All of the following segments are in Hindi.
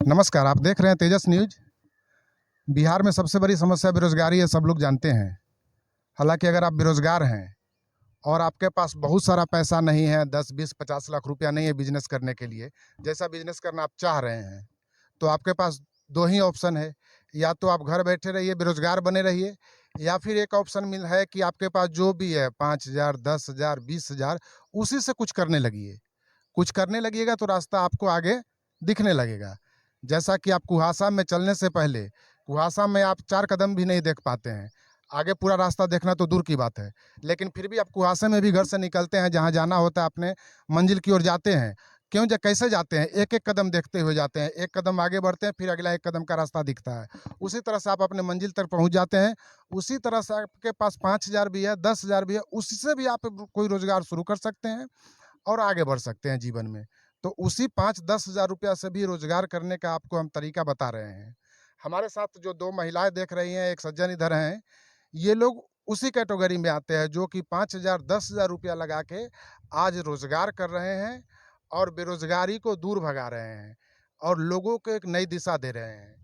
नमस्कार, आप देख रहे हैं तेजस न्यूज। बिहार में सबसे बड़ी समस्या बेरोजगारी है, सब लोग जानते हैं। हालांकि अगर आप बेरोजगार हैं और आपके पास बहुत सारा पैसा नहीं है, 10, 20, 50 लाख रुपया नहीं है बिजनेस करने के लिए, जैसा बिजनेस करना आप चाह रहे हैं, तो आपके पास दो ही ऑप्शन है। या तो आप घर बैठे रहिए, बेरोजगार बने रहिए, या फिर एक ऑप्शन मिल है कि आपके पास जो भी है 5,000, 10,000, 20,000, उसी से कुछ करने लगिए। कुछ करने लगिएगा तो रास्ता आपको आगे दिखने लगेगा। जैसा कि आप कुहासा में चलने से पहले, कुहासा में आप 4 कदम भी नहीं देख पाते हैं, आगे पूरा रास्ता देखना तो दूर की बात है। लेकिन फिर भी आप कुहासे में भी घर से निकलते हैं, जहाँ जाना होता है अपने मंजिल की ओर जाते हैं। क्यों कैसे जाते हैं? एक एक कदम देखते हुए जाते हैं, एक कदम आगे बढ़ते हैं, फिर अगला एक कदम का रास्ता दिखता है। उसी तरह से आप अपने मंजिल तक पहुँच जाते हैं। उसी तरह से आपके पास 5,000 भी है, 10,000 भी है, उससे भी आप कोई रोजगार शुरू कर सकते हैं और आगे बढ़ सकते हैं जीवन में। तो उसी 5-10 हज़ार रुपया से भी रोज़गार करने का आपको हम तरीका बता रहे हैं। हमारे साथ जो 2 महिलाएँ देख रही हैं, एक सज्जन इधर हैं, ये लोग उसी कैटेगरी में आते हैं जो कि 5,000 10,000 रुपया लगा के आज रोज़गार कर रहे हैं और बेरोज़गारी को दूर भगा रहे हैं और लोगों को एक नई दिशा दे रहे हैं।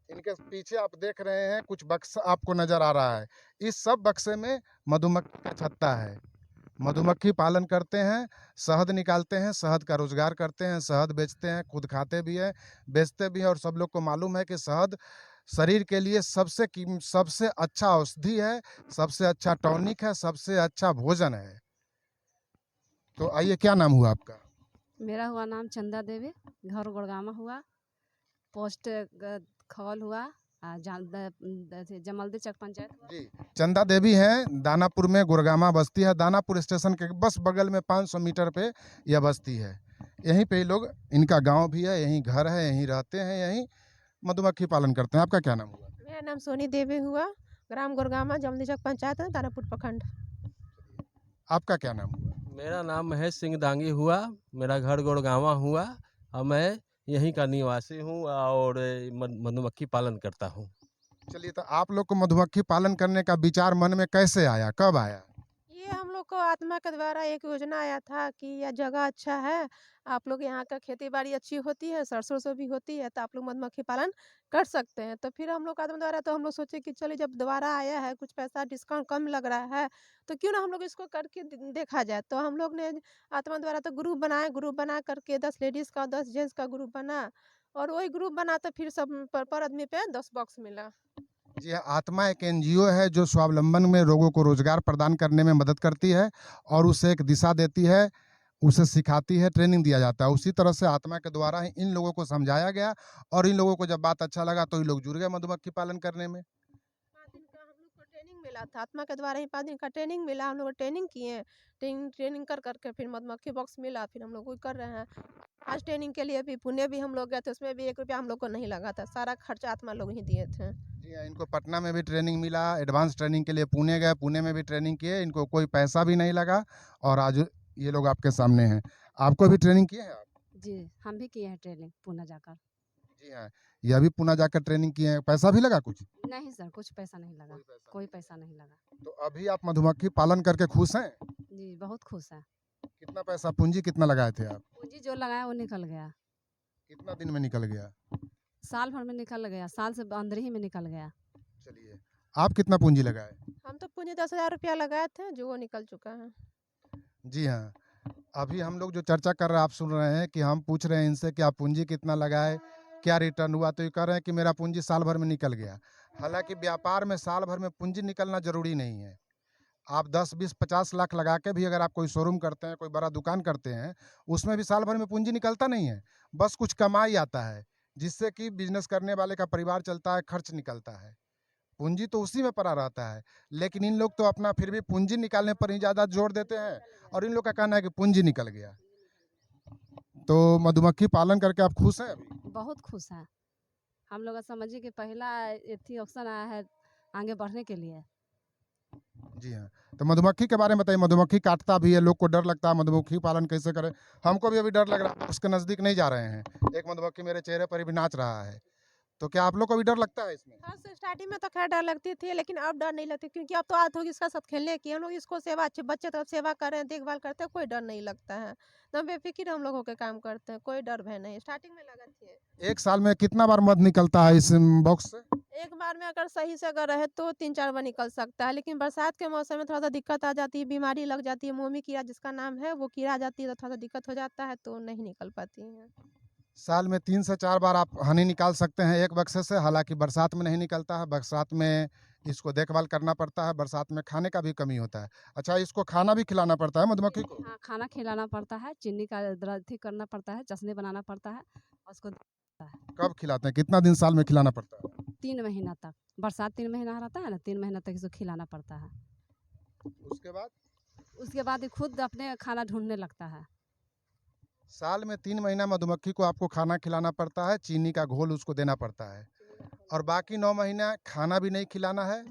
इनके पीछे आप देख रहे हैं कुछ बक्सा आपको नज़र आ रहा है। इस सब बक्से में मधुमक्खी का छत्ता है। मधुमक्खी पालन करते हैं, शहद निकालते हैं, शहद का रोज़गार करते हैं, शहद बेचते हैं, खुद खाते भी हैं, बेचते भी हैं और सब लोग को मालूम है कि शहद शरीर के लिए सबसे अच्छा औषधि है, सबसे अच्छा टॉनिक है, सबसे अच्छा भोजन है। तो आइए, क्या नाम हुआ आपका? मेरा हुआ नाम चंदा देवी, घर गुड़गामा हुआ, पोस्ट खवल हुआ, जमलदी चक पंचायत हुआ। जी, चंदा देवी हैं, दानापुर में गुड़गामा बस्ती है। दानापुर स्टेशन के बस बगल में 500 मीटर पे यह बस्ती है। यहीं पे ये लोग, इनका गाँव भी है, यहीं घर है, यहीं रहते हैं, यहीं मधुमक्खी पालन करते हैं। आपका क्या नाम हुआ? मेरा नाम सोनी देवी हुआ, ग्राम गुरगामा, जमदी चक पंचायत, दानापुर प्रखंड। आपका क्या नाम हुआ? मेरा नाम महेश सिंह दांगी हुआ, मेरा घर गुड़गांवा हुआ और मैं यहीं का निवासी हूँ और मधुमक्खी पालन करता हूँ। चलिए, तो आप लोग को मधुमक्खी पालन करने का विचार मन में कैसे आया, कब आया? ये हम लोग को आत्मा के द्वारा एक योजना आया था कि यह जगह अच्छा है, आप लोग यहाँ का खेती बाड़ी अच्छी होती है, सरसों से भी होती है, तो आप लोग मधुमक्खी पालन कर सकते हैं। तो फिर हम लोग आत्मा द्वारा तो हम लोग सोचे कि चलिए जब दोबारा आया है, कुछ पैसा डिस्काउंट कम लग रहा है, तो क्यों ना हम लोग इसको करके देखा जाए। तो हम लोग ने आत्मा द्वारा तो ग्रुप बनाए, ग्रुप बना करके 10 लेडीज़ का 10 जेंट्स का ग्रुप बना और वही ग्रुप बना तो फिर सब पर आदमी पे 10 बॉक्स मिला। जी हाँ, आत्मा एक एनजीओ है जो स्वावलंबन में लोगों को रोजगार प्रदान करने में मदद करती है और उसे एक दिशा देती है, उसे सिखाती है, ट्रेनिंग दिया जाता है। उसी तरह से आत्मा के द्वारा ही इन लोगों को समझाया गया और इन लोगों को जब बात अच्छा लगा तो ये लोग जुड़ गए मधुमक्खी पालन करने में। 5 दिन का हम लोग को ट्रेनिंग मिला था, आत्मा के द्वारा ही 5 दिन का ट्रेनिंग मिला, हम लोग ट्रेनिंग किए, ट्रेनिंग कर कर के फिर मधुमक्खी बॉक्स मिला, फिर हम लोग वो कर रहे हैं। आज ट्रेनिंग के लिए भी पुणे भी हम लोग गए थे, उसमें भी 1 रुपया हम लोग को नहीं लगा था, सारा खर्चा आत्मा लोग ही दिए थे। जी हाँ, इनको पटना में भी ट्रेनिंग मिला, एडवांस ट्रेनिंग के लिए पुणे गए, पुणे में भी ट्रेनिंग किए, इनको कोई पैसा भी नहीं लगा और आज ये लोग आपके सामने हैं। आपको भी ट्रेनिंग किए हैं आप? जी, हम भी किए हैं ट्रेनिंग पुणे जाकर। जी हाँ, यह भी पुणे जाकर ट्रेनिंग किए हैं। पैसा भी लगा कुछ? नहीं सर, कुछ पैसा नहीं लगा, कोई पैसा नहीं लगा। तो अभी आप मधुमक्खी पालन करके खुश हैं? जी, बहुत खुश है। कितना पैसा पूंजी कितना लगाए थे आप? पूंजी जो लगाया वो निकल गया, कितना दिन में निकल गया? साल भर में निकल गया, साल से अंदर ही में निकल गया। चलिए, आप कितना पूंजी लगाए? हम तो पूँजी 10,000 रुपया लगाए थे, जो वो निकल चुका है। जी हाँ, अभी हम लोग जो चर्चा कर रहे हैं आप सुन रहे हैं कि हम पूछ रहे हैं इनसे कि आप पूंजी कितना लगाए, क्या रिटर्न हुआ, तो ये कह रहे हैं कि मेरा पूंजी साल भर में निकल गया। हालांकि व्यापार में साल भर में पूंजी निकलना जरूरी नहीं है। आप 10, 20, 50 लाख लगा के भी अगर आप कोई शोरूम करते हैं, कोई बड़ा दुकान करते हैं, उसमें भी साल भर में पूंजी निकलता नहीं है। बस कुछ कमाई आता है, जिससे कि बिजनेस करने वाले का परिवार चलता है, खर्च निकलता है। पूंजी तो उसी में पड़ा रहता है, लेकिन इन लोग तो अपना फिर भी पूंजी निकालने पर ही ज़्यादा जोर देते हैं और इन लोग का कहना है कि पूंजी निकल गया। तो मधुमक्खी पालन करके आप खुश हैं अभी? बहुत खुश है। हम लोग समझिए कि पहला एथी ऑप्शन आया है आगे बढ़ने के लिए। जी हाँ, तो मधुमक्खी के बारे में बताइए। मधुमक्खी काटता भी है, लोग को डर लगता है, मधुमक्खी पालन कैसे करें? हमको भी अभी डर लग रहा है, उसके नज़दीक नहीं जा रहे हैं। एक मधुमक्खी मेरे चेहरे पर भी नाच रहा है, तो क्या आप लोग को भी डर लगता है इसमें? हाँ, स्टार्टिंग में तो खैर डर लगती थी, लेकिन अब डर नहीं लगती, क्योंकि अब तो आदत होगी इसका साथ खेलने की। हम लोग इसको सेवा अच्छे बच्चे तरफ सेवा कर रहे हैं, देखभाल करते हैं, कोई डर नहीं लगता है। तो हम बेफिक्र हम लोग होकर काम करते हैं, कोई डर भय नहीं। स्टार्टिंग में लगा थी। एक साल में कितना बार मध निकलता है इस बॉक्स से? एक बार में अगर सही से अगर रहे तो 3-4 बार निकल सकता है, लेकिन बरसात के मौसम में थोड़ा-सा दिक्कत आ जाती है, बीमारी लग जाती है, मोमी कीड़ा जिसका नाम है, वो कीड़ा आ जाती है, तो थोड़ा-सा दिक्कत हो जाता है, तो नहीं निकल पाती हैं। साल में 3 से 4 बार आप हनी निकाल सकते हैं एक बक्से से, हालाँकि बरसात में नहीं निकलता है, बरसात में इसको देखभाल करना पड़ता है, बरसात में खाने का भी कमी होता है। अच्छा, इसको खाना भी खिलाना पड़ता है मधुमक्खी को? हाँ, खाना खिलाना पड़ता है, चीनी का अथी करना पड़ता है, चाशनी बनाना पड़ता है और उसको देना है कब खिलाते हैं? कितना दिन साल में खिलाना पड़ता है? 3 महीना तक। बरसात 3 महीना रहता है ना, 3 महीना तक इसको खिलाना पड़ता है। उसके बाद? उसके बाद ये खुद अपने खाना ढूँढने लगता है। साल में 3 महीना मधुमक्खी को आपको खाना खिलाना पड़ता है, चीनी का घोल उसको देना पड़ता है और बाकी 9 महीना खाना भी नहीं खिलाना है।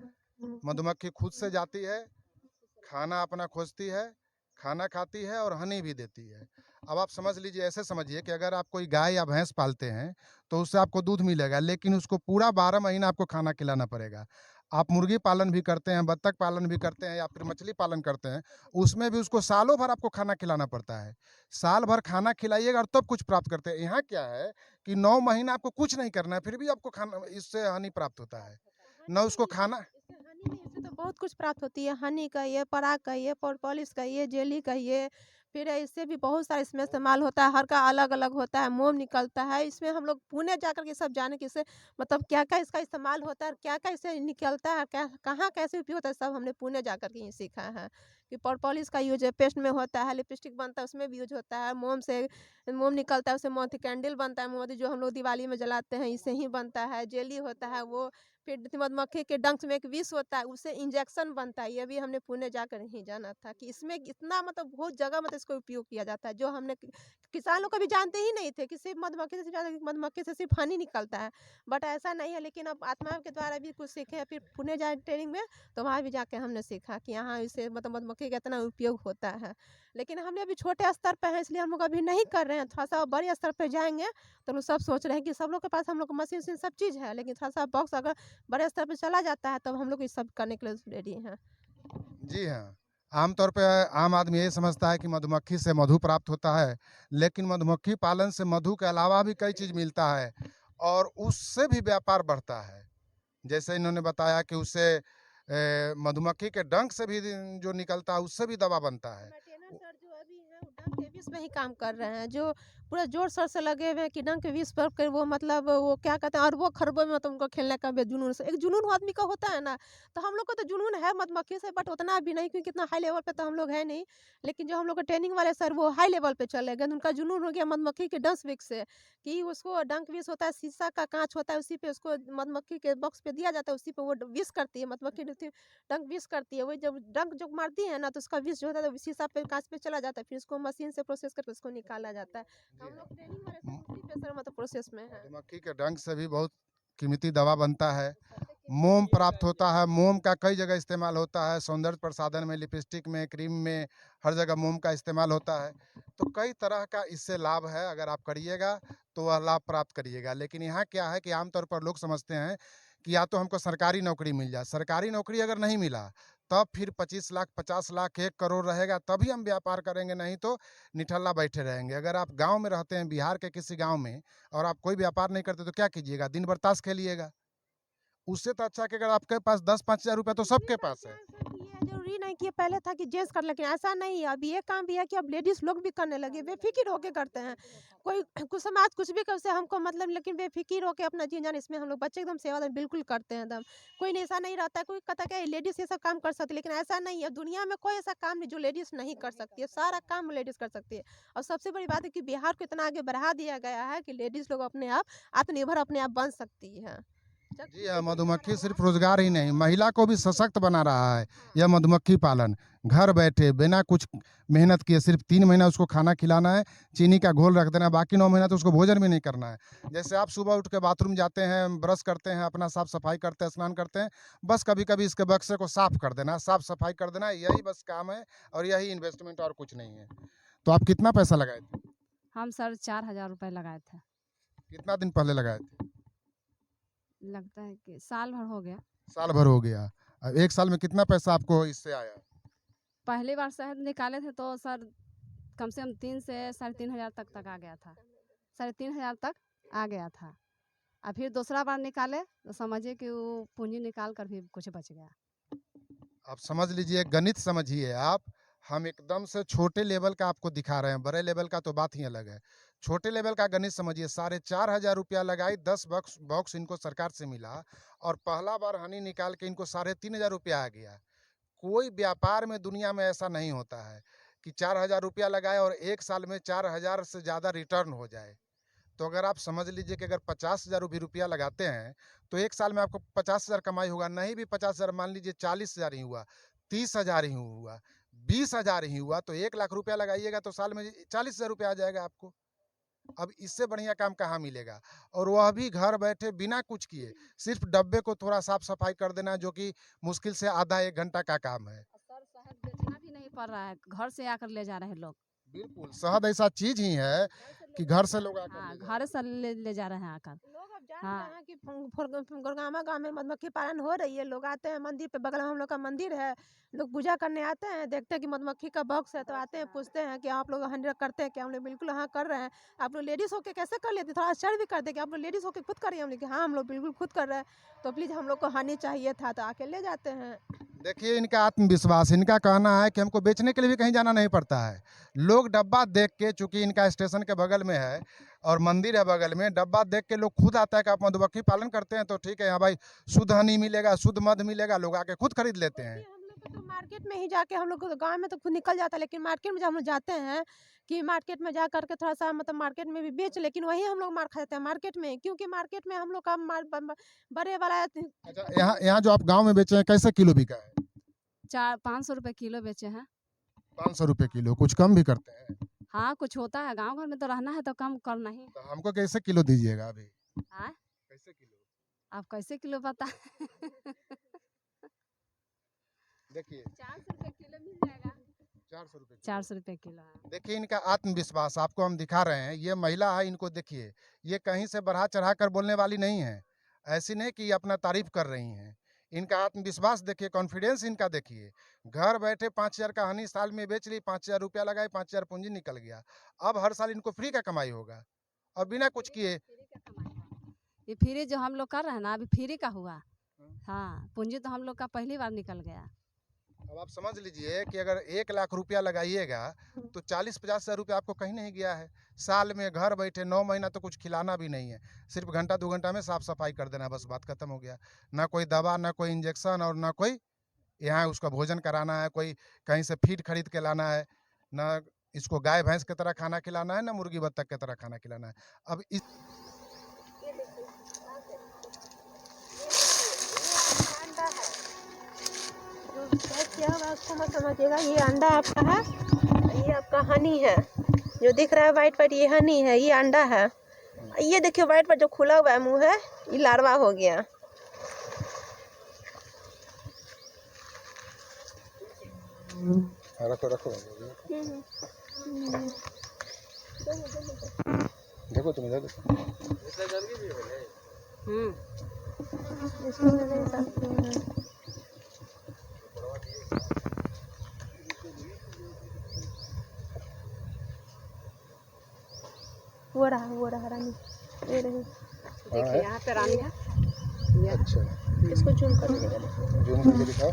मधुमक्खी खुद से जाती है, खाना अपना खोजती है, खाना खाती है और हनी भी देती है। अब आप समझ लीजिए, ऐसे समझिए कि अगर आप कोई गाय या भैंस पालते हैं, तो उससे आपको दूध मिलेगा, लेकिन उसको पूरा 12 महीना आपको खाना खिलाना पड़ेगा। आप मुर्गी पालन भी करते हैं, बत्तख पालन भी करते हैं या फिर मछली पालन करते हैं, उसमें भी उसको सालों भर आपको खाना खिलाना पड़ता है। साल भर खाना खिलाइएगा और तब कुछ प्राप्त करते हैं। यहाँ क्या है कि 9 महीना आपको कुछ नहीं करना है, फिर भी आपको खाना इससे हनी प्राप्त होता है। ना उसको खाना इससे हनी नहीं, इससे तो बहुत कुछ प्राप्त होती है। हनी कहिए, पराग कहिए, पॉलिश कहिए, जेली कहिए, फिर इससे भी बहुत सारा इसमें इस्तेमाल होता है। हर का अलग-अलग होता है, मोम निकलता है। इसमें हम लोग पुणे जाकर के सब जाने कि इससे मतलब क्या-क्या इसका इस्तेमाल होता है, क्या-क्या इससे निकलता है, क्या कहाँ कैसे उपयोग होता है, सब हमने पुणे जाकर के ही सीखा है। कि पॉलिश का यूज़ है, पेस्ट में होता है, लिपस्टिक बनता है उसमें भी यूज़ होता है, मोम से मोम निकलता है, उससे मोमबत्ती कैंडल बनता है, मोमबत्ती जो हम लोग दिवाली में जलाते हैं, इससे ही बनता है। जेली होता है वो, फिर मधुमक्खी के डंक में एक विष होता है, उससे इंजेक्शन बनता है। ये भी हमने पुणे जाकर ही जाना था कि इसमें इतना मतलब बहुत जगह मतलब इसको उपयोग किया जाता है, जो हमने किसान लोग कभी जानते ही नहीं थे कि सिर्फ मधुमक्खी से ज़्यादा मधुमक्खी से सिर्फ हनी निकलता है। बट ऐसा नहीं है, लेकिन अब आत्मा के द्वारा भी कुछ सीखे, फिर पुणे जाए ट्रेनिंग में, तो वहाँ भी जाके हमने सीखा कि यहाँ इससे मतलब मधुमक्खी का इतना उपयोग होता है। लेकिन हमने अभी छोटे स्तर पे है, इसलिए हम लोग अभी नहीं कर रहे हैं। थोड़ा-सा बड़े स्तर पे जाएँगे, तो हम लोग सब सोच रहे हैं कि सब लोग के पास हम लोग को मशीन-वशीन सब चीज़ है, लेकिन थोड़ा-सा बॉक्स अगर बड़े स्तर पे चला जाता है, तब हम लोग ये सब करने के लिए रेडी हैं। जी हाँ, आमतौर पे आम आदमी ये समझता है कि मधुमक्खी से मधु प्राप्त होता है, लेकिन मधुमक्खी पालन से मधु के अलावा भी कई चीज़ मिलता है और उससे भी व्यापार बढ़ता है। जैसे इन्होंने बताया कि उससे मधुमक्खी के डंक से भी जो निकलता है, उससे भी दवा बनता है। मेंटेनेंस सर जो अभी है वो डंक के विष में ही काम कर रहे हैं, जो पूरा जोर शोर से लगे हुए हैं कि डंक के विष पर के वो मतलब वो क्या कहते हैं, अरबों खरबों में मतलब उनको खेलने का भी जुनून से एक जुनून आदमी का होता है ना, तो हम लोग को तो जुनून है मधुमक्खी से, बट उतना भी नहीं, क्योंकि इतना हाई लेवल पे तो हम लोग है नहीं। लेकिन जो हम लोग के ट्रेनिंग वाले सर वो हाई लेवल पे चले गए, उनका जुनून हो गया मधुमक्खी के डंक विष से, कि उसको डंक विष होता है, शीशा का कांच होता है, उसी पे उसको मधुमक्खी के बॉक्स पे दिया जाता है, उसी पे वो विष करती है मधुमक्खी, डंक विष करती है। वही जब डंक जब मारती है ना, तो उसका विष जो होता है वो शीशा पे काँच पे चला जाता है, फिर उसको मशीन से प्रोसेस करके उसको निकाला जाता है। तो हम लोग ट्रेनिंग वाले सब उसी पे सर मतलब प्रोसेस में हैं। मधुमक्खी के डंक से भी बहुत कीमती दवा बनता है। मोम प्राप्त होता है, मोम का कई जगह इस्तेमाल होता है, सौंदर्य प्रसाधन में, लिपस्टिक में, क्रीम में, हर जगह मोम का इस्तेमाल होता है। तो कई तरह का इससे लाभ है, अगर आप करिएगा तो वह लाभ प्राप्त करिएगा। लेकिन यहाँ क्या है कि आमतौर पर लोग समझते हैं कि या तो हमको सरकारी नौकरी मिल जाए, सरकारी नौकरी अगर नहीं मिला, तब फिर 25 लाख, 50 लाख, 1 करोड़ रहेगा, तभी हम व्यापार करेंगे, नहीं तो निठल्ला बैठे रहेंगे। अगर आप गाँव में रहते हैं, बिहार के किसी गाँव में, और आप कोई व्यापार नहीं करते, तो क्या कीजिएगा? दिन भर ताश खेलिएगा। उससे तो अच्छा कि अगर आपके पास 10-5 हज़ार रुपया तो सबके पास है। ये ज़रूरी नहीं कि ये पहले था कि जेंट्स कर, लेकिन ऐसा नहीं है। अब ये काम भी है कि अब लेडीज़ लोग भी करने लगे, बेफ़िक्र होके करते हैं। कोई कुछ समाज कुछ भी करे उससे हमको मतलब, लेकिन बेफ़िक्र होके अपना जी-जान इसमें हम लोग बच्चे एकदम सेवादार बिल्कुल करते हैं एकदम। कोई नहीं ऐसा नहीं रहता है, कोई कहता है कि लेडीज़ ये सब काम कर सकती है, लेकिन ऐसा नहीं है। दुनिया में कोई ऐसा काम नहीं जो लेडीज़ नहीं कर सकती है, सारा काम लेडीज़ कर सकती है। और सबसे बड़ी बात है कि बिहार को इतना आगे बढ़ा दिया गया है कि लेडीज़ लोग अपने आप आत्मनिर्भर अपने आप बन सकती है। जी हाँ, मधुमक्खी सिर्फ रोजगार ही नहीं, महिला को भी सशक्त बना रहा है यह मधुमक्खी पालन। घर बैठे बिना कुछ मेहनत किए सिर्फ 3 महीना उसको खाना खिलाना है, चीनी का घोल रख देना है, बाकी 9 महीना तो उसको भोजन भी नहीं करना है। जैसे आप सुबह उठ के बाथरूम जाते हैं, ब्रश करते हैं, अपना साफ सफाई करते हैं, स्नान करते हैं, बस कभी-कभी इसके बक्से को साफ कर देना है, साफ सफाई कर देना है, यही बस काम है और यही इन्वेस्टमेंट और कुछ नहीं है। तो आप कितना पैसा लगाए थे? हम सर 4000 रुपए लगाए थे। कितना दिन पहले लगाए थे? लगता है कि साल भर हो गया। साल भर हो गया। अब एक साल में कितना पैसा आपको इससे आया? पहली बार शहद निकाले थे तो सर कम से कम 3 से 3,500 तक आ गया था। 3,500 तक आ गया था। और फिर दूसरा बार निकाले तो समझिए कि वो पूंजी निकाल कर भी कुछ बच गया। आप समझ लीजिए, गणित समझिए आप। हम एकदम से छोटे लेवल का आपको दिखा रहे हैं, बड़े लेवल का तो बात ही अलग है। छोटे लेवल का गणित समझिए। 4,500 रुपया लगाई, 10 बॉक्स बॉक्स इनको सरकार से मिला और पहला बार हनी निकाल के इनको 3,500 रुपया आ गया। कोई व्यापार में दुनिया में ऐसा नहीं होता है कि 4,000 रुपया लगाए और एक साल में 4,000 से ज़्यादा रिटर्न हो जाए। तो अगर आप समझ लीजिए कि अगर 50,000 भी रुपया लगाते हैं तो एक साल में आपको 50,000 कमाई होगा। नहीं भी 50,000, मान लीजिए 40,000 ही हुआ, 30,000 ही हुआ, 20,000 ही हुआ, तो 1,00,000 रुपया लगाइएगा तो साल में 40,000 रुपया आ जाएगा आपको। अब इससे बढ़िया काम कहाँ मिलेगा? और वह भी घर बैठे बिना कुछ किए, सिर्फ डब्बे को थोड़ा साफ सफाई कर देना, जो कि मुश्किल से आधा 1 घंटा का काम है। सर शहद बेचना भी नहीं पड़ रहा है, घर से आकर ले जा रहे हैं लोग। बिल्कुल, शहद ऐसा चीज ही है कि घर से लोग आकर हाँ, ले जा घर से ले जा रहे हैं आकर। लोग अब जान हाँ। रहे हैं कि गुड़गामा गांव में मधुमक्खी पालन हो रही है। लोग आते हैं मंदिर पे, बगल में हम लोग का मंदिर है, लोग पूजा करने आते हैं, देखते हैं कि मधुमक्खी का बॉक्स है तो आते हैं, पूछते हैं कि आप लोग हैंडल करते हैं क्या? हम लोग बिल्कुल हाँ कर रहे हैं। आप लोग लेडीज़ होके कैसे कर लेते? थोड़ा आश्चर्य भी करते कि आप लोग लेडीज़ होके खुद कर रही हैं। हम लोग कि हाँ, हम लोग बिल्कुल खुद कर रहे हैं, तो प्लीज़ हम लोग को हनी चाहिए था, तो आके ले जाते हैं। देखिए इनका आत्मविश्वास, इनका कहना है कि हमको बेचने के लिए भी कहीं जाना नहीं पड़ता है। लोग डब्बा देख के, चूंकि इनका स्टेशन के बगल में है और मंदिर है बगल में, डब्बा देख के लोग खुद आता है कि आप मधुमक्खी पालन करते हैं तो ठीक है, यहाँ भाई शुद्ध हनी मिलेगा, शुद्ध मध मिलेगा, लोग आके खुद खरीद लेते हैं। हम लोग को तो मार्केट में ही जाके, हम लोग को तो गाँव में तो खुद निकल जाता है, लेकिन मार्केट में जब हम लोग जाते हैं कि मार्केट में जा करके थोड़ा सा मतलब मार्केट में भी बेच, लेकिन वही हम लोग मार खा जाते हैं मार्केट में, क्योंकि मार्केट में हम लोग का बड़े वाला अच्छा, यहाँ यहाँ जो आप गाँव में बेचे हैं कैसे किलो बिका है? 500 रुपये किलो बेचे हैं। 500 रुपये किलो, कुछ कम भी करते हैं? हाँ, कुछ होता है, गाँव घर में तो रहना है तो कम करना ही। तो हमको कैसे किलो दीजिएगा अभी? हाँ, कैसे किलो? आप कैसे किलो बता देखिए 400 रुपये किलो मिल जाएगा। 400 रुपये। 400 रुपये किलो है। देखिए इनका आत्मविश्वास आपको हम दिखा रहे हैं। ये महिला है, इनको देखिए, ये कहीं से बढ़ा चढ़ा कर बोलने वाली नहीं है। ऐसी नहीं कि ये अपना तारीफ कर रही हैं। इनका आत्मविश्वास देखिए, कॉन्फिडेंस इनका देखिए। घर बैठे 5,000 का हनी साल में बेच ली, 5,000 रुपया लगाए, 5,000 पूंजी निकल गया। अब हर साल इनको फ्री का कमाई होगा और बिना कुछ किए। फ्री का कमाई है। ये फ्री जो हम लोग कर रहे हैं ना, अभी फ्री का हुआ। हाँ, पूंजी तो हम लोग का पहली बार निकल गया। अब आप समझ लीजिए कि अगर 1,00,000 रुपया लगाइएगा तो 40-50 हज़ार रुपया आपको कहीं नहीं गया है। साल में घर बैठे 9 महीना तो कुछ खिलाना भी नहीं है, सिर्फ घंटा 2 घंटा में साफ सफाई कर देना, बस बात खत्म हो गया। ना कोई दवा, ना कोई इंजेक्शन और ना कोई यहाँ उसका भोजन कराना है, कोई कहीं से फीड खरीद के लाना है, ना इसको गाय भैंस की तरह खाना खिलाना है, ना मुर्गी बत्तख की तरह खाना खिलाना है। अब इस क्या आपको मत समझिएगा, ये अंडा आपका है, ये आपका हनी है, जो दिख रहा है वाइट वाइट, ये हनी है, ये अंडा है। ये देखिए वाइट वाइट जो खुला हुआ है मुंह है, ये लार्वा हो गया। रखो रखो देखो तुम इधर देखो। वो रहा रानी, ये रही। देखिए यहाँ पे रानी है। अच्छा, इसको जूम कर दीजिएगा। जूम करके दिखाओ।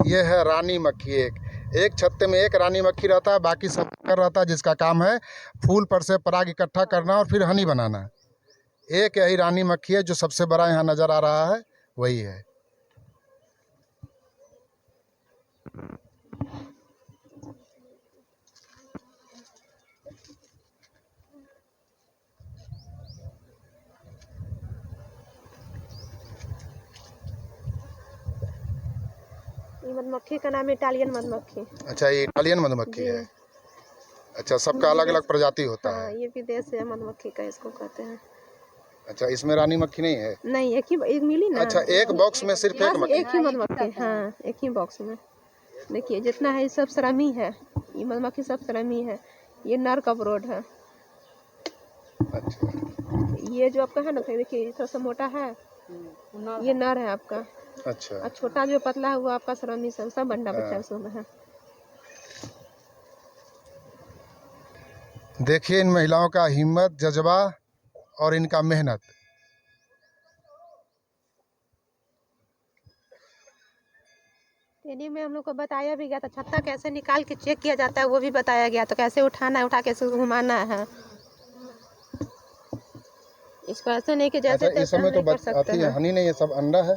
ये है रानी मक्खी। एक छत्ते में एक रानी मक्खी रहता है, बाकी सब कर रहता है, जिसका काम है फूल पर से पराग इकट्ठा करना और फिर हनी बनाना। एक यही रानी मक्खी है जो सबसे बड़ा यहाँ नज़र आ रहा है, वही है। ये मधुमक्खी का नाम है इटालियन मधुमक्खी। अच्छा, ये इटालियन मधुमक्खी जी। है। अच्छा, सबका अलग अलग प्रजाति होता हाँ, है। ये विदेश है मधुमक्खी का, इसको कहते हैं। अच्छा, इसमें रानी मक्खी नहीं है? नहीं, एक मिली ना। अच्छा, एक बॉक्स में सिर्फ एक बस मक्खी? एक ही मधुमक्खी, हाँ, एक ही बॉक्स में। देखिए जितना है ये सब श्रमी है, ये मधुमक्खी सब श्रमी है, ये नर का ब्रोड है। अच्छा। ये जो आपका है ना देखिए थोड़ा सा मोटा है, ये नर है आपका, अच्छा और छोटा जो पतला है वो आपका सरानी सब अंडा बच्चा हाँ। उसमें है। देखिए इन महिलाओं का हिम्मत, जज्बा और इनका मेहनत। ट्रेनिंग में हम लोग को बताया भी गया था छत्ता कैसे निकाल के चेक किया जाता है वो भी बताया गया, तो कैसे उठाना है, उठा कैसे घुमाना है। इसको ऐसे नहीं कि जैसे अच्छा इस समय तो कर सकते अथी हैं। हनी नहीं है, सब अंडा है।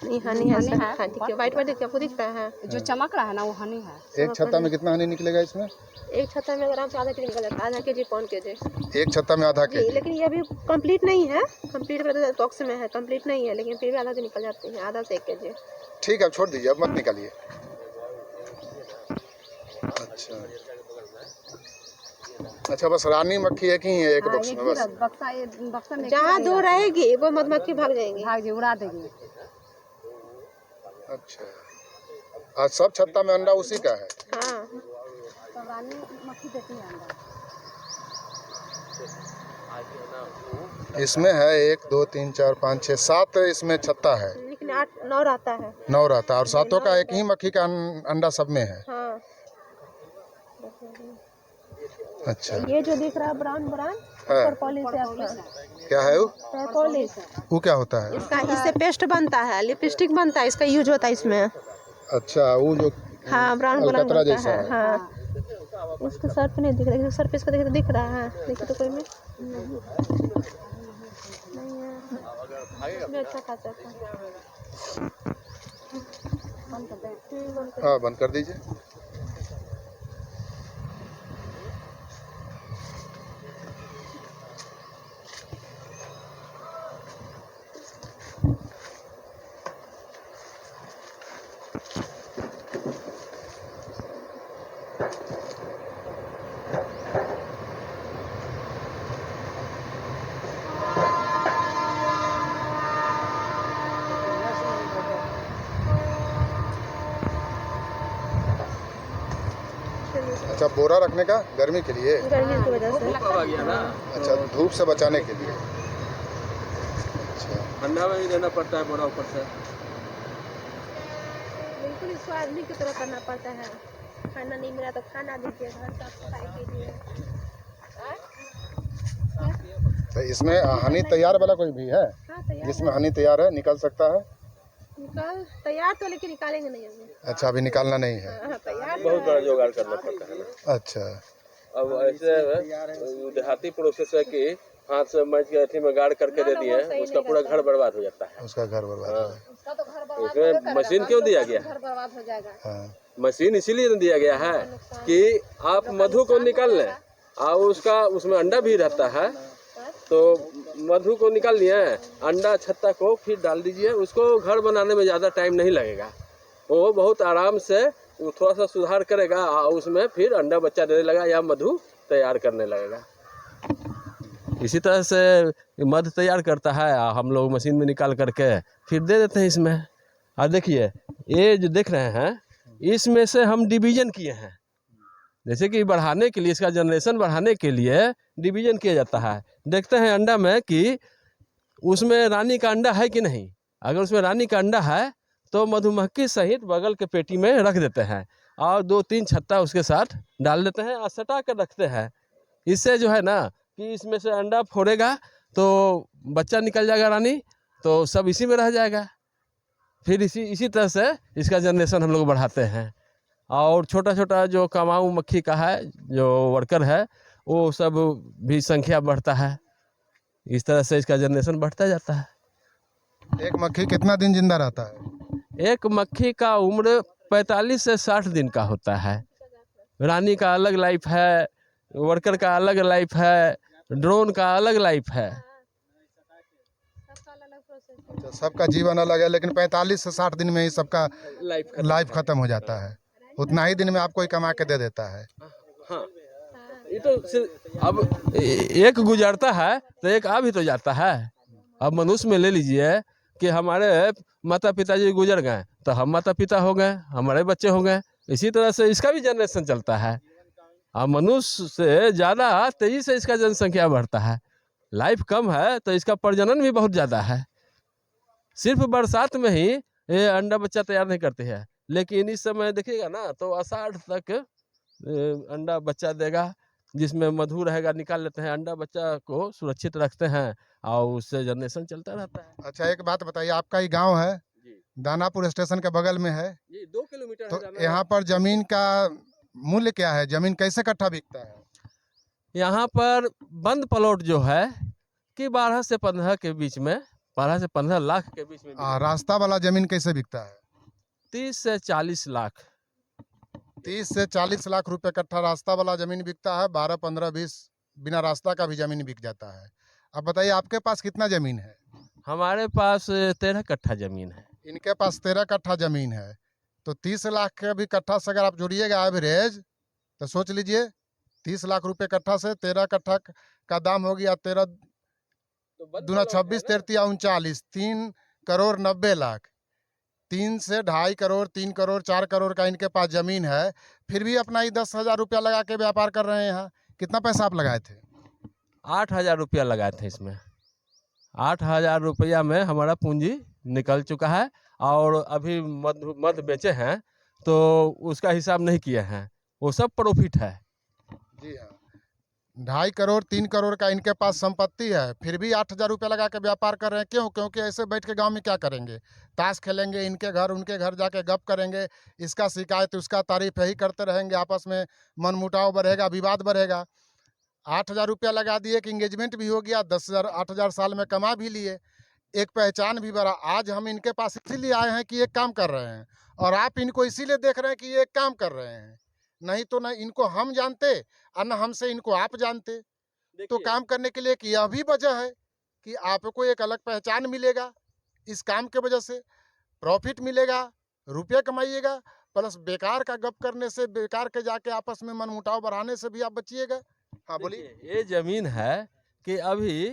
नहीं हनी है, हनी सब है। हाँ, ठीक है, वाइट वाइट देखिए आपको दिख रहा है। जो चमक रहा है ना वो हनी है। एक छत्ता में कितना हनी निकलेगा इसमें? एक छत्ता में आराम से आधा केजी निकल जाता है, आधा केजी पौन केजी एक छत्ता में आधा जी। केजी। लेकिन ये अभी कंप्लीट नहीं है, कंप्लीट बॉक्स में है, कंप्लीट नहीं है, लेकिन फिर भी आधा से निकल जाती है, आधा से 1 केजी। ठीक है अब छोड़ दीजिए, अब मत निकालिए। अच्छा अच्छा बस रानी मक्खी एक ही है एक हाँ, बॉक्स एक में ही बस। बक्सा में जहाँ 2 रहेगी वो मधुमक्खी भाग जाएंगी। भाग जी उड़ा देगी। अच्छा आज सब छत्ता में अंडा उसी का है। हाँ तो रानी मक्खी देती है अंडा। इसमें है 1 2 3 4 5 6 7 इसमें छत्ता है, लेकिन 8 9 रहता है। 9 रहता है और सातों का एक ही मक्खी का अंडा सब में है। हाँ अच्छा ये जो दिख रहा है ब्राउन ब्राउन हाँ। पॉलिश है आपका, क्या है वो? पॉलिश। वो क्या होता है? इसका इससे पेस्ट बनता है, लिपस्टिक बनता है, इसका यूज होता है इसमें। अच्छा वो जो हाँ ब्राउन ब्राउन अलकतरा होता जैसा है। है। हाँ इसके सर पे नहीं दिख रहा, सर पे इसका दिख रहा है, देखिए तो कोई में नहीं है, इसमें अच्छा खासा था। बंद कर दें। बंद कर। हाँ बंद कर दीजिए। अच्छा बोरा रखने का गर्मी के लिए? गर्मी की वजह से। आ गया ना, अच्छा धूप से बचाने के लिए। अच्छा ठंडा में ही देना पड़ता है बोरा ऊपर से। बिल्कुल इसको आदमी की तरह करना पड़ता है, खाना नहीं मिला तो खाना दीजिए, घर साफ सफाई कीजिए। तो इसमें हनी तैयार वाला कोई भी है हाँ तैयार जिसमें हनी तैयार है, निकल सकता है? निकाल तैयार तो, लेकिन निकालेंगे नहीं अभी। अच्छा अभी निकालना नहीं है। हाँ तैयार बहुत बड़ा जुगाड़ करना पड़ता है ना। अच्छा अब ऐसे देहाती प्रोसेस है कि हाथ से मैच के अथी में गाड़ करके दे दिए, उसका पूरा घर बर्बाद हो जाता है। उसका घर बर्बाद हो गया। उसका तो घर बर्बाद इसमें मशीन क्यों दिया गया है? घर बर्बाद हो जाएगा। हाँ मशीन इसीलिए तो दिया गया है कि आप मधु को निकाल लें और उसका उसमें अंडा भी रहता है, तो मधु को निकाल लिए, अंडा छत्ता को फिर डाल दीजिए, उसको घर बनाने में ज़्यादा टाइम नहीं लगेगा, वो बहुत आराम से वो थोड़ा सा सुधार करेगा और उसमें फिर अंडा बच्चा देने लगा या मधु तैयार करने लगेगा। इसी तरह से मध तैयार करता है, हम लोग मशीन में निकाल करके फिर दे देते हैं इसमें। और देखिए ये जो देख रहे हैं इसमें से हम डिवीजन किए हैं, जैसे कि बढ़ाने के लिए, इसका जनरेशन बढ़ाने के लिए डिवीजन किया जाता है। देखते हैं अंडा में कि उसमें रानी का अंडा है कि नहीं। अगर उसमें रानी का अंडा है तो मधुमक्खी सहित बगल के पेटी में रख देते हैं और 2-3 छत्ता उसके साथ डाल देते हैं और सटा कर रखते हैं। इससे जो है ना कि इसमें से अंडा फोड़ेगा तो बच्चा निकल जाएगा रानी, तो सब इसी में रह जाएगा। फिर इसी तरह से इसका जनरेशन हम लोग बढ़ाते हैं। और छोटा छोटा जो कमाऊ मक्खी का है, जो वर्कर है, वो सब भी संख्या बढ़ता है। इस तरह से इसका जनरेशन बढ़ता जाता है। एक मक्खी कितना दिन जिंदा रहता है? एक मक्खी का उम्र 45 से 60 दिन का होता है। रानी का अलग लाइफ है, वर्कर का अलग लाइफ है, ड्रोन का अलग लाइफ है। अच्छा, सबका जीवन अलग है, लेकिन 45 से 60 दिन में ही सबका लाइफ खत्म हो जाता है। उतना ही दिन में आपको ही कमा के दे देता है। हाँ ये तो अब एक गुजरता है तो एक आ भी तो जाता है। अब मनुष्य में ले लीजिए कि हमारे माता पिताजी गुजर गए तो हम माता पिता हो गए, हमारे बच्चे हो गए, इसी तरह से इसका भी जनरेशन चलता है। अब मनुष्य से ज़्यादा तेज़ी से इसका जनसंख्या बढ़ता है। लाइफ कम है तो इसका प्रजनन भी बहुत ज़्यादा है। सिर्फ बरसात में ही ये अंडा बच्चा तैयार नहीं करते हैं, लेकिन इस समय देखिएगा ना तो आषाढ़ तक अंडा बच्चा देगा, जिसमें मधु रहेगा, निकाल लेते हैं अंडा बच्चा को सुरक्षित रखते हैं और उससे जनरेशन चलता रहता है। अच्छा, एक बात बताइए, आपका ही गांव है, जी दानापुर स्टेशन के बगल में है, जी 2 किलोमीटर तो है जाना यहाँ पर जमीन का मूल्य क्या है? जमीन कैसे कट्ठा बिकता है? यहाँ पर बंद प्लॉट जो है कि 12 से 15 के बीच में, 12 से 15 लाख के बीच में रास्ता वाला जमीन कैसे बिकता है? 30 से 40 लाख। 30 से 40 लाख रुपए कट्ठा रास्ता वाला जमीन बिकता है। 12, 15, 20 बिना रास्ता का भी जमीन बिक जाता है। अब बताइए, आपके पास कितना जमीन है? हमारे पास 13 कट्ठा जमीन है। इनके पास 13 कट्ठा जमीन है, तो 30 लाख के भी कट्ठा से अगर आप जोड़िएगा एवरेज, तो सोच लीजिए 30 लाख रुपए कट्ठा से 13 कट्ठा का दाम हो गया 13 दूना 26, 33 39, 3 करोड़ 90 लाख। 3 से 2.5 करोड़, 3 करोड़, 4 करोड़ का इनके पास जमीन है, फिर भी अपना ही 10,000 रुपया लगा के व्यापार कर रहे हैं यहाँ। कितना पैसा आप लगाए थे? 8,000 रुपया लगाए थे इसमें। 8,000 रुपया में हमारा पूंजी निकल चुका है, और अभी मध बेचे हैं तो उसका हिसाब नहीं किए हैं, वो सब प्रॉफिट है। जी हाँ, 2.5 करोड़, 3 करोड़ का इनके पास संपत्ति है, फिर भी 8,000 रुपया लगा के व्यापार कर रहे हैं। क्यों? क्योंकि ऐसे बैठ के गांव में क्या करेंगे? ताश खेलेंगे, इनके घर उनके घर जाके गप करेंगे, इसका शिकायत उसका तारीफ यही करते रहेंगे, आपस में मनमुटाव बढ़ेगा, विवाद बढ़ेगा। 8,000 रुपया लगा दिए कि इंगेजमेंट भी हो गया, 10,000 8,000 साल में कमा भी लिए, एक पहचान भी बढ़ा। आज हम इनके पास इसीलिए आए हैं कि एक काम कर रहे हैं, और आप इनको इसीलिए देख रहे हैं कि ये एक काम कर रहे हैं। नहीं तो ना इनको हम जानते और ना हमसे इनको आप जानते। तो काम करने के लिए एक यह भी वजह है कि आपको एक अलग पहचान मिलेगा, इस काम के वजह से प्रॉफिट मिलेगा, रुपये कमाइएगा, प्लस बेकार का गप करने से, बेकार के जाके आपस में मनमुटाव बढ़ाने से भी आप बचिएगा। हाँ बोलिए। ये जमीन है कि अभी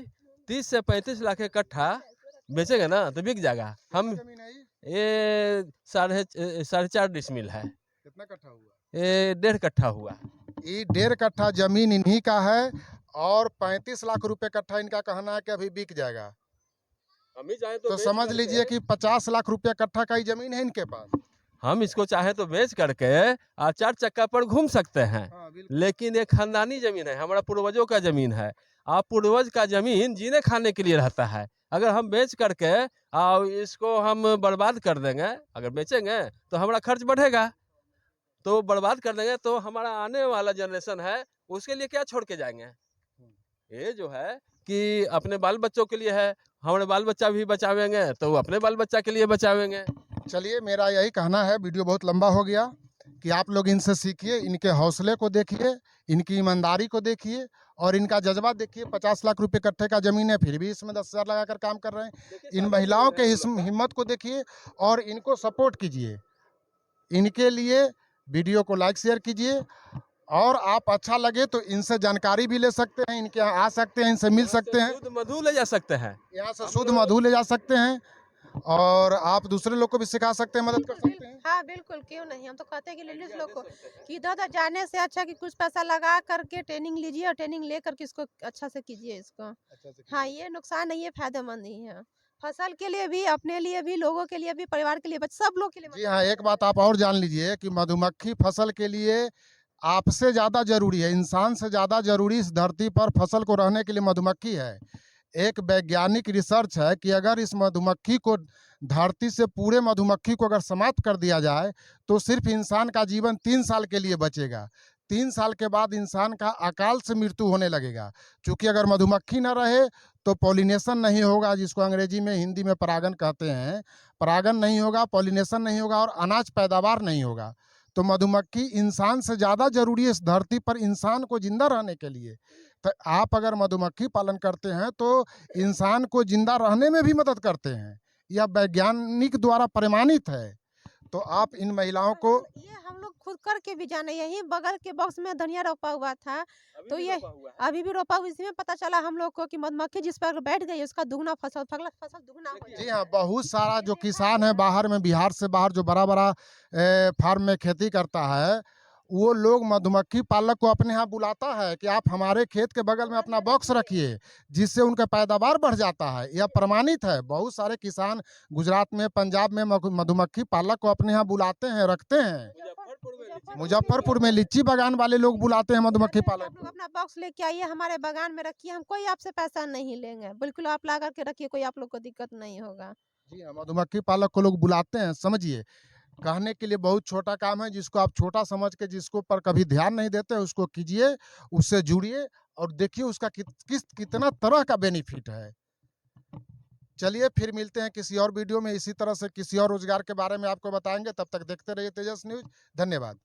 30 से 35 लाख के कट्ठा बेचेंगे ना तो बिक जाएगा। हम जमीन है ये 4.5 डिसमिल है, कितना कट्ठा हुआ? ये 1.5 कट्ठा हुआ। ये 1.5 कट्ठा जमीन इन्हीं का है, और 35 लाख रुपए कट्ठा इनका कहना है कि अभी बिक जाएगा। हम ही चाहे तो समझ लीजिए कि 50 लाख रुपया कट्ठा का ही जमीन है इनके पास। हम इसको चाहे तो बेच करके और 4 चक्का पर घूम सकते हैं, हाँ, बिल्कुल। लेकिन ये खानदानी जमीन है, हमारा पूर्वजों का जमीन है। आप पूर्वज का जमीन जीने खाने के लिए रहता है। अगर हम बेच करके और इसको हम बर्बाद कर देंगे, अगर बेचेंगे तो हमारा खर्च बढ़ेगा, तो बर्बाद कर देंगे तो हमारा आने वाला जनरेशन है उसके लिए क्या छोड़ के जाएंगे? ये जो है कि अपने बाल बच्चों के लिए है, हमारे बाल बच्चा भी बचावेंगे तो वो अपने बाल बच्चा के लिए बचावेंगे। चलिए, मेरा यही कहना है, वीडियो बहुत लंबा हो गया, कि आप लोग इनसे सीखिए, इनके हौसले को देखिए, इनकी ईमानदारी को देखिए, और इनका जज्बा देखिए। 50 लाख रुपए कट्ठे का जमीन है, फिर भी इसमें 10,000 लगाकर काम कर रहे हैं। इन महिलाओं के हिम्मत को देखिए और इनको सपोर्ट कीजिए। इनके लिए वीडियो को लाइक शेयर कीजिए, और आप अच्छा लगे तो इनसे जानकारी भी ले सकते हैं, इनके यहाँ आ सकते हैं, इनसे मिल सकते हैं। शुद्ध मधु ले जा सकते हैं, यहाँ से शुद्ध मधु ले जा सकते हैं, और आप दूसरे लोग को भी सिखा सकते हैं, मदद कर सकते हैं। हाँ बिल्कुल, क्यों नहीं। हम तो कहते हैं कि लेडीज लोग को कि इधर उधर जाने से अच्छा कि कुछ पैसा लगा करके ट्रेनिंग लीजिए, और ट्रेनिंग ले करके इसको अच्छा से कीजिए इसको। हाँ, ये नुकसान नहीं है, फायदेमंद ही है, फसल के लिए भी, अपने लिए भी, लोगों के लिए भी, परिवार के लिए, सब लोग के लिए। जी हाँ, एक बात आप और जान लीजिए कि मधुमक्खी फसल के लिए आपसे ज़्यादा जरूरी है, इंसान से ज़्यादा जरूरी इस धरती पर फसल को रहने के लिए मधुमक्खी है। एक वैज्ञानिक रिसर्च है कि अगर इस मधुमक्खी को, धरती से पूरे मधुमक्खी को अगर समाप्त कर दिया जाए तो सिर्फ इंसान का जीवन 3 साल के लिए बचेगा। 3 साल के बाद इंसान का अकाल से मृत्यु होने लगेगा, क्योंकि अगर मधुमक्खी न रहे तो पॉलिनेशन नहीं होगा, जिसको अंग्रेजी में, हिंदी में परागन कहते हैं। परागन नहीं होगा, पॉलिनेशन नहीं होगा, और अनाज पैदावार नहीं होगा। तो मधुमक्खी इंसान से ज़्यादा जरूरी है इस धरती पर इंसान को जिंदा रहने के लिए। तो आप अगर मधुमक्खी पालन करते हैं तो इंसान को जिंदा रहने में भी मदद करते हैं, यह वैज्ञानिक द्वारा प्रमाणित है। तो आप इन महिलाओं को, ये हम लोग खुद करके भी जाने, यही बगल के बॉक्स में धनिया रोपा हुआ था, तो ये अभी भी रोपा हुआ, इसी में पता चला हम लोग को कि मधुमक्खी जिस पर बैठ गई उसका दुगना फसल दुगना हो जी हाँ, बहुत सारा जो किसान है बाहर में, बिहार से बाहर जो बड़ा बड़ा फार्म में खेती करता है, वो लोग मधुमक्खी पालक को अपने यहाँ बुलाता है कि आप हमारे खेत के बगल में अपना बॉक्स रखिए, जिससे उनका पैदावार बढ़ जाता है। यह प्रमाणित है। बहुत सारे किसान गुजरात में, पंजाब में मधुमक्खी पालक को अपने यहाँ बुलाते हैं, रखते हैं। मुजफ्फरपुर में लीची बागान वाले लोग बुलाते हैं मधुमक्खी आप पालक लोग को। अपना बॉक्स लेके आइए, हमारे बागान में रखिए, हम कोई आपसे पैसा नहीं लेंगे, बिल्कुल आप ला करके रखिए, कोई आप लोग को दिक्कत नहीं होगा। जी हाँ, मधुमक्खी पालक को लोग बुलाते हैं। समझिए, कहने के लिए बहुत छोटा काम है, जिसको आप छोटा समझ के जिसको पर कभी ध्यान नहीं देते, उसको कीजिए, उससे जुड़िए और देखिए उसका कितना तरह का बेनिफिट है। चलिए फिर मिलते हैं किसी और वीडियो में, इसी तरह से किसी और रोजगार के बारे में आपको बताएंगे। तब तक देखते रहिए तेजस न्यूज। धन्यवाद।